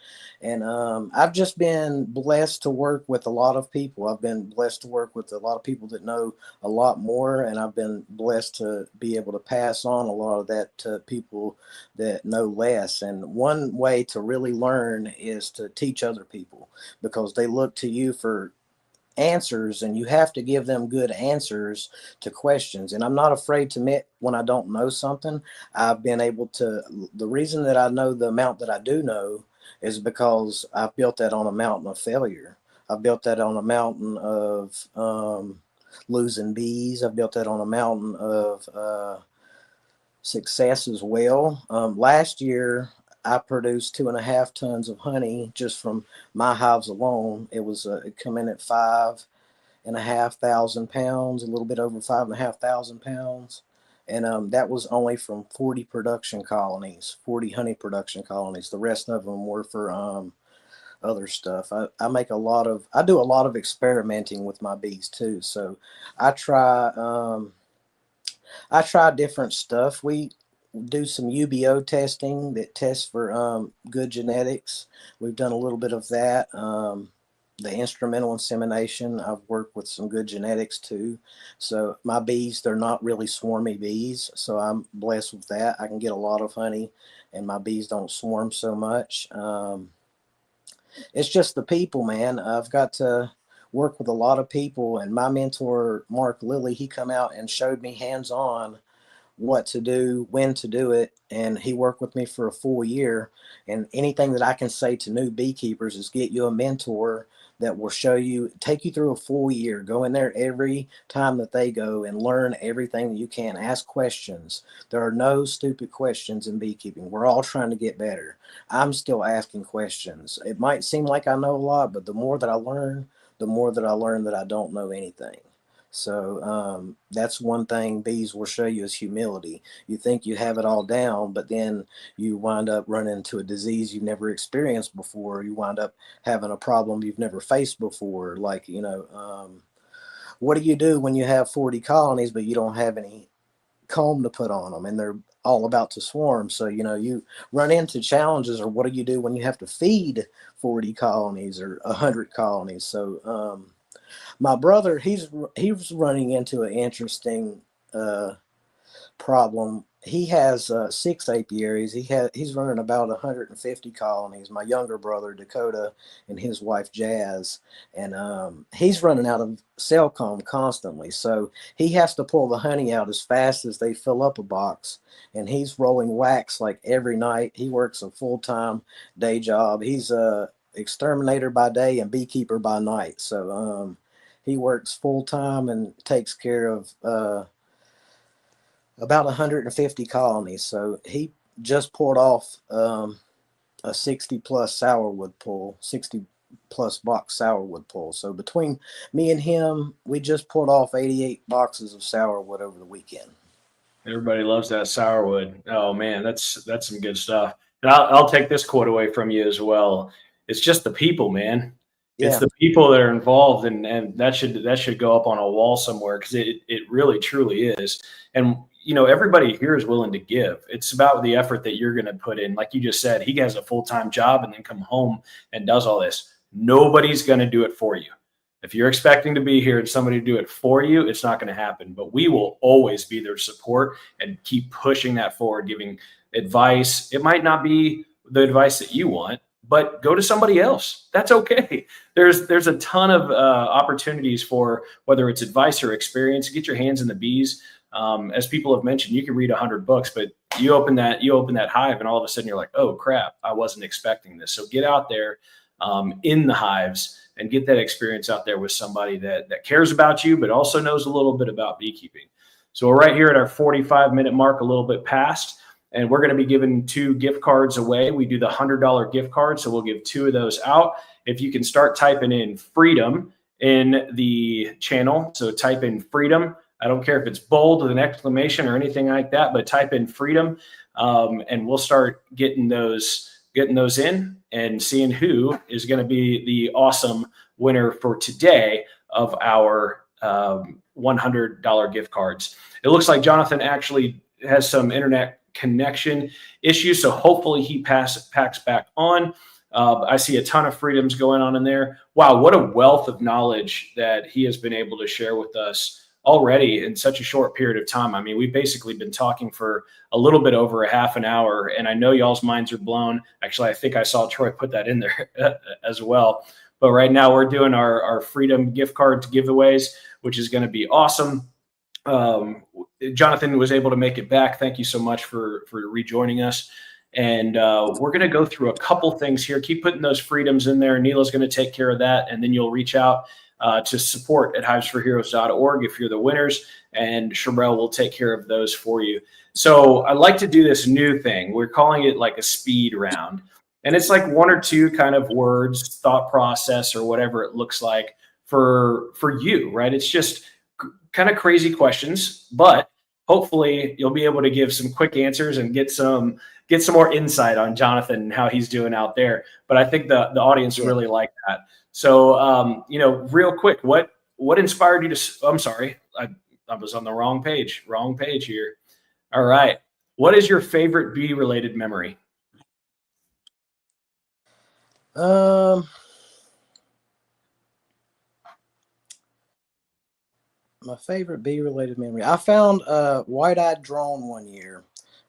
And I've just been blessed to work with a lot of people. I've been blessed to work with a lot of people that know a lot more, and I've been blessed to be able to pass on a lot of that to people that know less. And one way to really learn is to teach other people, because they look to you for answers, and you have to give them good answers to questions. And I'm not afraid to admit when I don't know something. I've been able to, the reason that I know the amount that I do know is because I've built that on a mountain of failure. I've built that on a mountain of losing bees. I've built that on a mountain of success as well. Last year I produced 2.5 tons of honey just from my hives alone. It was it come in at 5,500 pounds, a little bit over 5,500 pounds. And that was only from 40 production colonies, 40 honey production colonies. The rest of them were for other stuff. I do a lot of experimenting with my bees too. So I try different stuff. We do some UBO testing that tests for good genetics. We've done a little bit of that. The instrumental insemination, I've worked with some good genetics too. So my bees, they're not really swarmy bees, so I'm blessed with that. I can get a lot of honey and my bees don't swarm so much. It's just the people, man. I've got to work with a lot of people, and my mentor, Mark Lilly, he come out and showed me hands-on what to do, when to do it. And he worked with me for a full year. And anything that I can say to new beekeepers is get you a mentor that will show you, take you through a full year. Go in there every time that they go and learn everything that you can. Ask questions. There are no stupid questions in beekeeping. We're all trying to get better. I'm still asking questions. It might seem like I know a lot, but the more that I learn, the more that I learn that I don't know anything. So that's one thing bees will show you is humility. You think you have it all down, but then you wind up running into a disease you've never experienced before. You wind up having a problem you've never faced before. Like, what do you do when you have 40 colonies, but you don't have any comb to put on them and they're all about to swarm? So, you run into challenges. Or what do you do when you have to feed 40 colonies or 100 colonies? So, my brother, he was running into an interesting problem. He has 6 apiaries. He's running about 150 colonies. My younger brother Dakota and his wife Jazz, and he's running out of cell comb constantly. So he has to pull the honey out as fast as they fill up a box, and he's rolling wax like every night. He works a full-time day job. He's a exterminator by day and beekeeper by night. So he works full-time and takes care of about 150 colonies. So he just pulled off a 60 plus sourwood pull, 60 plus box sourwood pull. So between me and him, we just pulled off 88 boxes of sourwood over the weekend. Everybody loves that sourwood. Oh man, that's some good stuff. And I'll take this quote away from you as well. It's just the people, man. It's Yeah. the people that are involved, and that should go up on a wall somewhere, because it really truly is. And everybody here is willing to give. It's about the effort that you're going to put in. Like you just said, he has a full-time job and then come home and does all this. Nobody's going to do it for you. If you're expecting to be here and somebody to do it for you, it's not going to happen. But we will always be there to support and keep pushing that forward, giving advice. It might not be the advice that you want, but go to somebody else. That's okay. There's a ton of opportunities for whether it's advice or experience. Get your hands in the bees. As people have mentioned, you can read 100 books, but you open that hive, and all of a sudden you're like, oh crap, I wasn't expecting this. So get out there in the hives and get that experience out there with somebody that cares about you, but also knows a little bit about beekeeping. So we're right here at our 45-minute mark, a little bit past, and we're going to be giving 2 gift cards away. We do the $100 gift card, so we'll give 2 of those out. If you can start typing in freedom in the channel, so type in freedom. I don't care if it's bold with an exclamation or anything like that, but type in freedom, and we'll start getting those in and seeing who is going to be the awesome winner for today of our $100 gift cards. It looks like Jonathan actually has some internet connection issues, so hopefully he packs back on. I see a ton of freedoms going on in there. Wow, what a wealth of knowledge that he has been able to share with us already in such a short period of time. I mean, we've basically been talking for a little bit over a half an hour, and I know y'all's minds are blown. Actually, I think I saw Troy put that in there as well. But right now we're doing our Freedom gift card giveaways, which is going to be awesome. Jonathan was able to make it back. Thank you so much for rejoining us. And we're going to go through a couple things here. Keep putting those freedoms in there. Neela's going to take care of that, and then you'll reach out to support at hivesforheroes.org if you're the winners, and Sherelle will take care of those for you. So I like to do this new thing. We're calling it like a speed round. And it's like 1 or 2 kind of words, thought process, or whatever it looks like for you, right? It's just kind of crazy questions, but hopefully you'll be able to give some quick answers and get some more insight on Jonathan and how he's doing out there. But I think the audience really like that. So, real quick, what inspired you to, I'm sorry, I was on the wrong page here. All right. What is your favorite bee related memory? My favorite bee related memory. I found a white-eyed drone one year,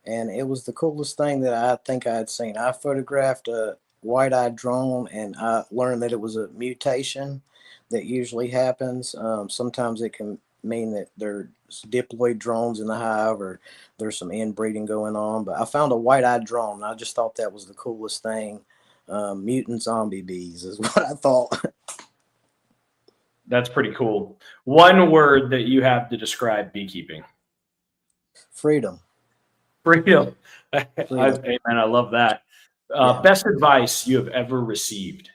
and it was the coolest thing that I think I had seen. I photographed a white-eyed drone, and I learned that it was a mutation that usually happens. Sometimes it can mean that there's diploid drones in the hive or there's some inbreeding going on. But I found a white-eyed drone, and I just thought that was the coolest thing. Mutant zombie bees is what I thought. That's pretty cool. One word that you have to describe beekeeping. Freedom. Freedom. Freedom. Amen. I love that. Yeah. Best advice you have ever received.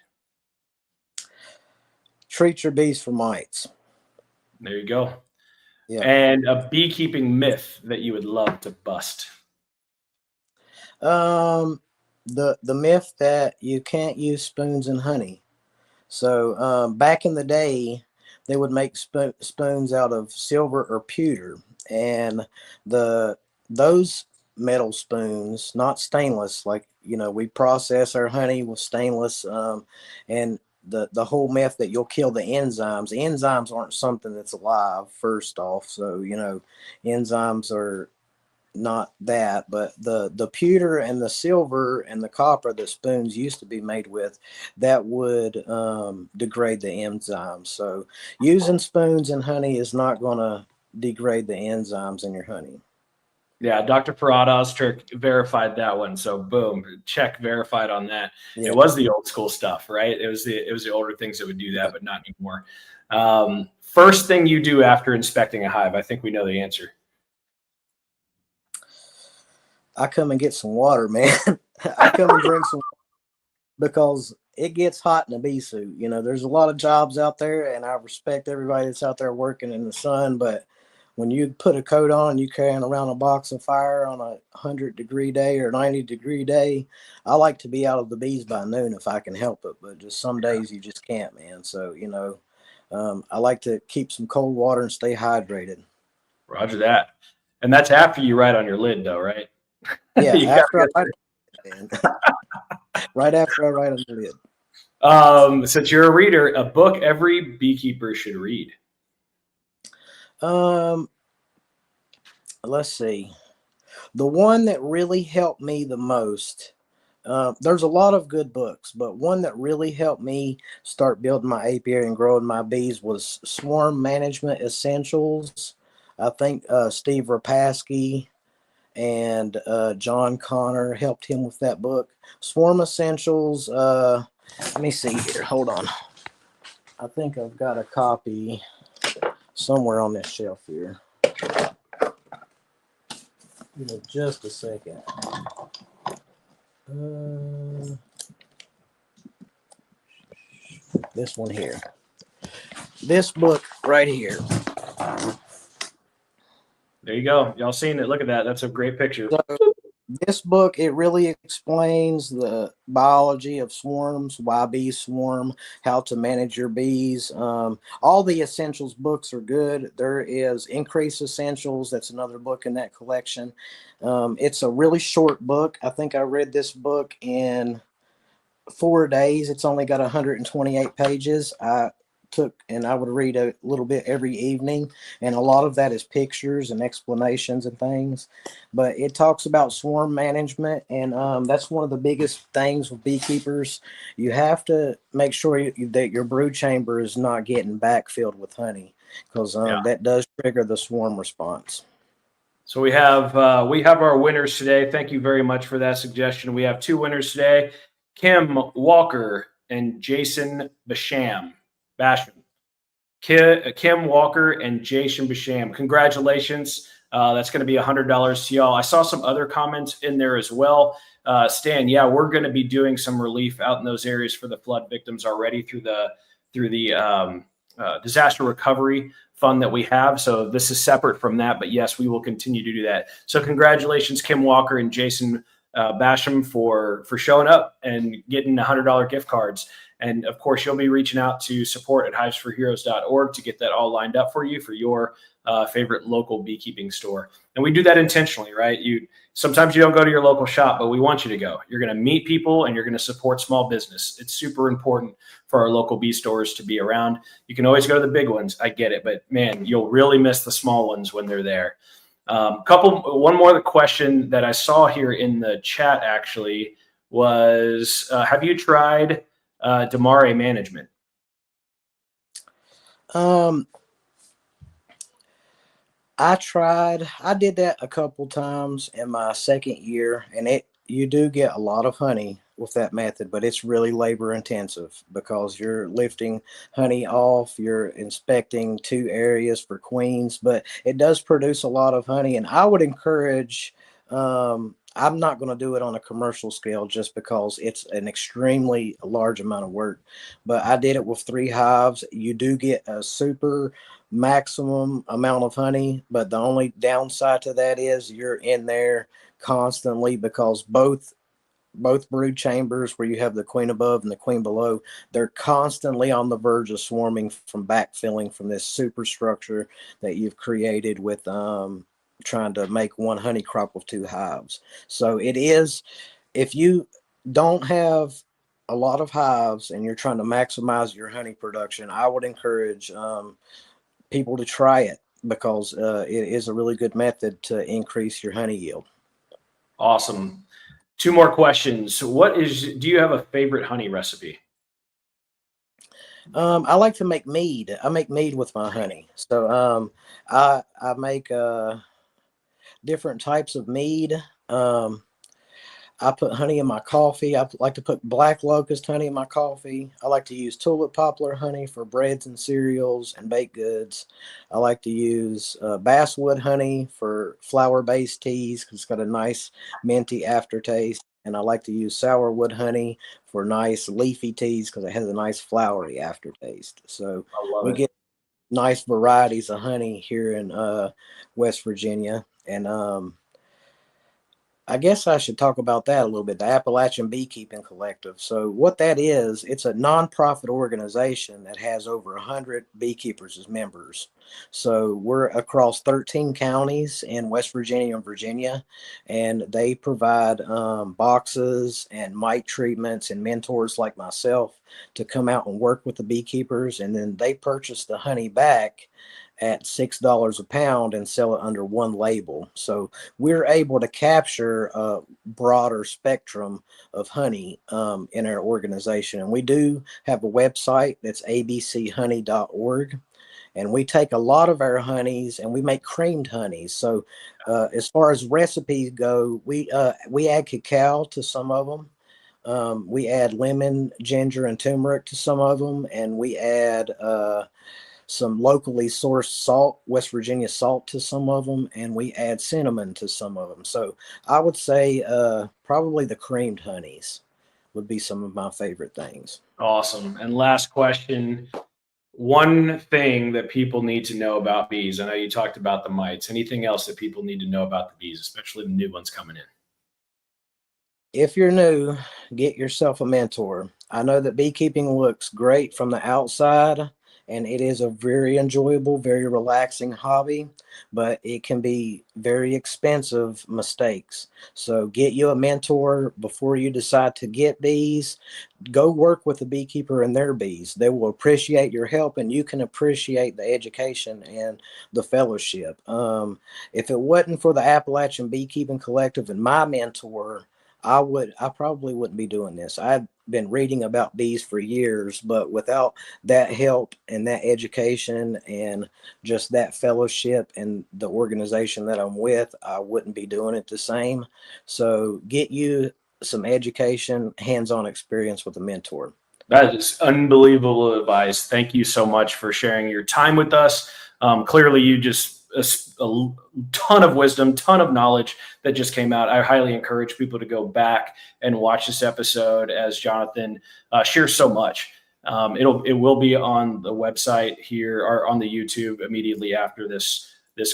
Treat your bees for mites. There you go. Yeah. And a beekeeping myth that you would love to bust. The myth that you can't use spoons in honey. So back in the day, they would make spoons out of silver or pewter, and those metal spoons, not stainless, like we process our honey with stainless, and the whole myth that you'll kill the enzymes. The enzymes aren't something that's alive, first off. So enzymes are not that, but the pewter and the silver and the copper that spoons used to be made with, that would degrade the enzymes. So using spoons in honey is not going to degrade the enzymes in your honey. Yeah, Dr. Farad Ozturk verified that one. So boom, check verified on that. Yeah. It was the old school stuff, right? It was the older things that would do that, but not anymore. First thing you do after inspecting a hive, I think we know the answer. I come and get some water, man. I come and drink some, because it gets hot in a bee suit. There's a lot of jobs out there, and I respect everybody that's out there working in the sun, but when you put a coat on and you carrying around a box of fire on a 100-degree day or 90-degree day, I like to be out of the bees by noon if I can help it, but just some days you just can't, man. So, I like to keep some cold water and stay hydrated. Roger that. And that's after you write on your lid, though, right? Yeah, after right after I write on the lid. Since you're a reader, a book every beekeeper should read. Let's see. The one that really helped me the most, there's a lot of good books, but one that really helped me start building my apiary and growing my bees was Swarm Management Essentials. I think Steve Rapaski and John Connor helped him with that book. Swarm Essentials. Let me see here. Hold on. I think I've got a copy somewhere on this shelf here. Give me just a second. This one here. This book right here. There you go. Y'all seen it? Look at that. That's a great picture. So, this book, it really explains the biology of swarms, why bees swarm, how to manage your bees. All the essentials books are good. There is Increase Essentials. That's another book in that collection. It's a really short book. I think I read this book in 4 days. It's only got 128 pages. I would read a little bit every evening, and a lot of that is pictures and explanations and things, but it talks about swarm management, and that's one of the biggest things with beekeepers. You have to make sure that your brood chamber is not getting backfilled with honey, because that does trigger the swarm response. So we have our winners today. Thank you very much for that suggestion. We have 2 winners today, Kim Walker and Jason Basham. Kim Walker and Jason Basham. Congratulations. That's going to be $100 to y'all. I saw some other comments in there as well. Stan, yeah, we're going to be doing some relief out in those areas for the flood victims already through the disaster recovery fund that we have. So this is separate from that, but yes, we will continue to do that. So congratulations, Kim Walker and Jason Basham, for showing up and getting $100 gift cards. And of course, you'll be reaching out to support@hivesforheroes.org to get that all lined up for you for your favorite local beekeeping store. And we do that intentionally, right? Sometimes you don't go to your local shop, but we want you to go. You're going to meet people and you're going to support small business. It's super important for our local bee stores to be around. You can always go to the big ones. I get it, but man, you'll really miss the small ones when they're there. One more question that I saw here in the chat actually was, have you tried Damare management? I did that a couple times in my second year, and you do get a lot of honey with that method, but it's really labor intensive because you're lifting honey off, you're inspecting 2 areas for queens, but it does produce a lot of honey. And I would encourage, I'm not going to do it on a commercial scale just because it's an extremely large amount of work, but I did it with 3 hives. You do get a super maximum amount of honey, but the only downside to that is you're in there constantly because both brood chambers where you have the queen above and the queen below, they're constantly on the verge of swarming from backfilling from this superstructure that you've created with trying to make one honey crop with 2 hives. So it is, if you don't have a lot of hives and you're trying to maximize your honey production, I would encourage people to try it because it is a really good method to increase your honey yield. Awesome. 2 more questions. Do you have a favorite honey recipe? I like to make mead. I make mead with my honey. So I make different types of mead. I put honey in my coffee. I like to put black locust honey in my coffee. I like to use tulip poplar honey for breads and cereals and baked goods. I like to use basswood honey for flour-based teas because it's got a nice minty aftertaste. And I like to use sourwood honey for nice leafy teas because it has a nice flowery aftertaste. So I love we it. get nice varieties of honey here in West Virginia. And I guess I should talk about that a little bit, the Appalachian Beekeeping Collective. So what that is, it's a nonprofit organization that has over 100 beekeepers as members. So we're across 13 counties in West Virginia and Virginia, and they provide boxes and mite treatments and mentors like myself to come out and work with the beekeepers, and then they purchase the honey back at $6 a pound and sell it under one label. So we're able to capture a broader spectrum of honey in our organization. And we do have a website that's abchoney.org. And we take a lot of our honeys and we make creamed honeys. So as far as recipes go, we add cacao to some of them. We add lemon, ginger, and turmeric to some of them. And we add some locally sourced salt, West Virginia salt to some of them, and we add cinnamon to some of them. So I would say probably the creamed honeys would be some of my favorite things. Awesome. And last question, one thing that people need to know about bees. I know you talked about the mites. Anything else that people need to know about the bees, especially the new ones coming in? If you're new, get yourself a mentor. I know that beekeeping looks great from the outside, and it is a very enjoyable, very relaxing hobby, but it can be very expensive mistakes. So get you a mentor before you decide to get bees. Go work with a beekeeper and their bees. They will appreciate your help, and you can appreciate the education and the fellowship. If it wasn't for the Appalachian Beekeeping Collective and my mentor, I probably wouldn't be doing this. I've been reading about bees for years, but without that help and that education and just that fellowship and the organization that I'm with, I wouldn't be doing it the same. So get you some education, hands-on experience with a mentor. That is unbelievable advice. Thank you so much for sharing your time with us. Clearly, you just a ton of wisdom, ton of knowledge that just came out. I highly encourage people to go back and watch this episode as Johnathan shares so much. It will be on the website here or on the YouTube immediately after this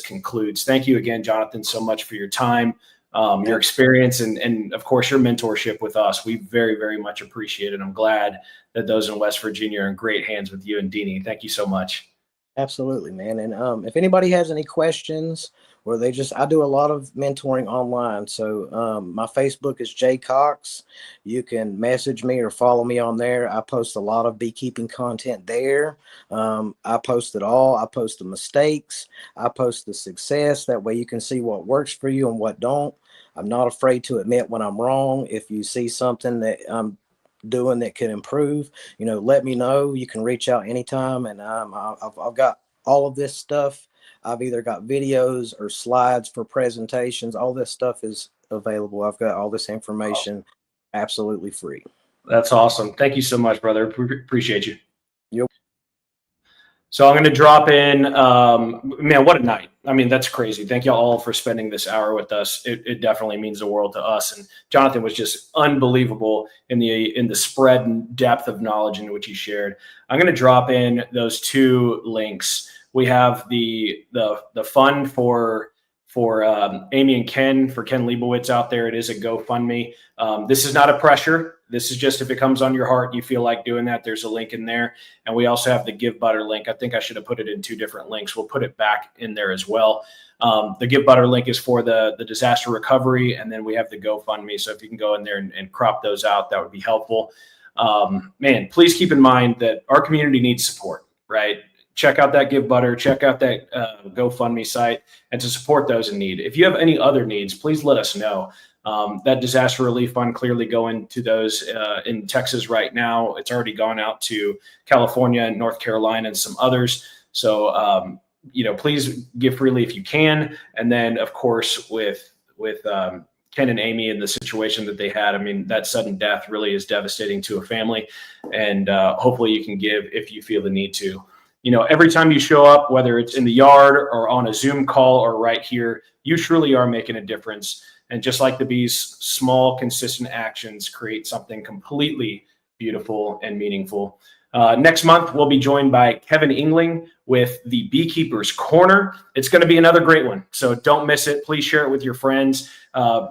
concludes. Thank you again, Johnathan, so much for your time, your experience, and of course your mentorship with us. We very, very much appreciate it. I'm glad that those in West Virginia are in great hands with you and Deanie. Thank you so much. Absolutely, man. And if anybody has any questions or I do a lot of mentoring online. So my Facebook is J Cox. You can message me or follow me on there. I post a lot of beekeeping content there. I post it all. I post the mistakes. I post the success. That way you can see what works for you and what don't. I'm not afraid to admit when I'm wrong. If you see something that I'm doing that could improve, let me know. You can reach out anytime, and I've got all of this stuff I've either got videos or slides for presentations. All this stuff is available. I've got all this information absolutely free. That's awesome. Thank you so much, brother. Appreciate you. Yep. So I'm going to drop in, man, what a night. I mean, that's crazy. Thank you all for spending this hour with us. It definitely means the world to us. And Johnathan was just unbelievable in the spread and depth of knowledge in which he shared. I'm going to drop in those 2 links. We have the fund for Amy and Ken, for Ken Leibowitz out there. It is a GoFundMe. This is not a pressure. This is just if it comes on your heart and you feel like doing that, there's a link in there. And we also have the Give Butter link. I think I should have put it in 2 different links. We'll put it back in there as well. The Give Butter link is for the disaster recovery, and then we have the GoFundMe. So if you can go in there and crop those out, that would be helpful. Man, please keep in mind that our community needs support, right? Check out that Give Butter, check out that GoFundMe site, and to support those in need. If you have any other needs, please let us know. That disaster relief fund clearly going to those in Texas right now. It's already gone out to California and North Carolina and some others. So, please give freely if you can. And then, of course, with Ken and Amy and the situation that they had, I mean, that sudden death really is devastating to a family. And hopefully you can give if you feel the need to. Every time you show up, whether it's in the yard or on a Zoom call or right here, you truly are making a difference. And just like the bees, small, consistent actions create something completely beautiful and meaningful. Next month, we'll be joined by Kevin Engling with the Beekeepers Corner. It's going to be another great one, so don't miss it. Please share it with your friends.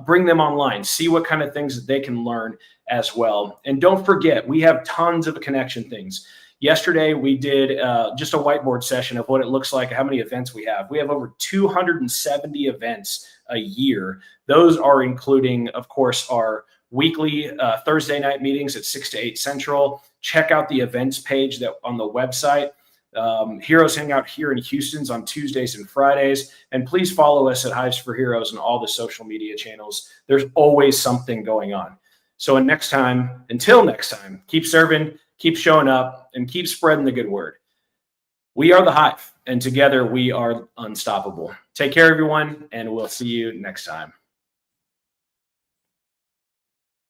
Bring them online. See what kind of things that they can learn as well. And don't forget, we have tons of connection things. Yesterday, we did just a whiteboard session of what it looks like, how many events we have. We have over 270 events a year. Those are including, of course, our weekly Thursday night meetings at 6 to 8 Central. Check out the events page that on the website. Heroes hang out here in Houston's on Tuesdays and Fridays. And please follow us at Hives for Heroes and all the social media channels. There's always something going on. So until next time, keep serving, keep showing up, and keep spreading the good word. We are the Hive, and together we are unstoppable. Take care, everyone, and we'll see you next time.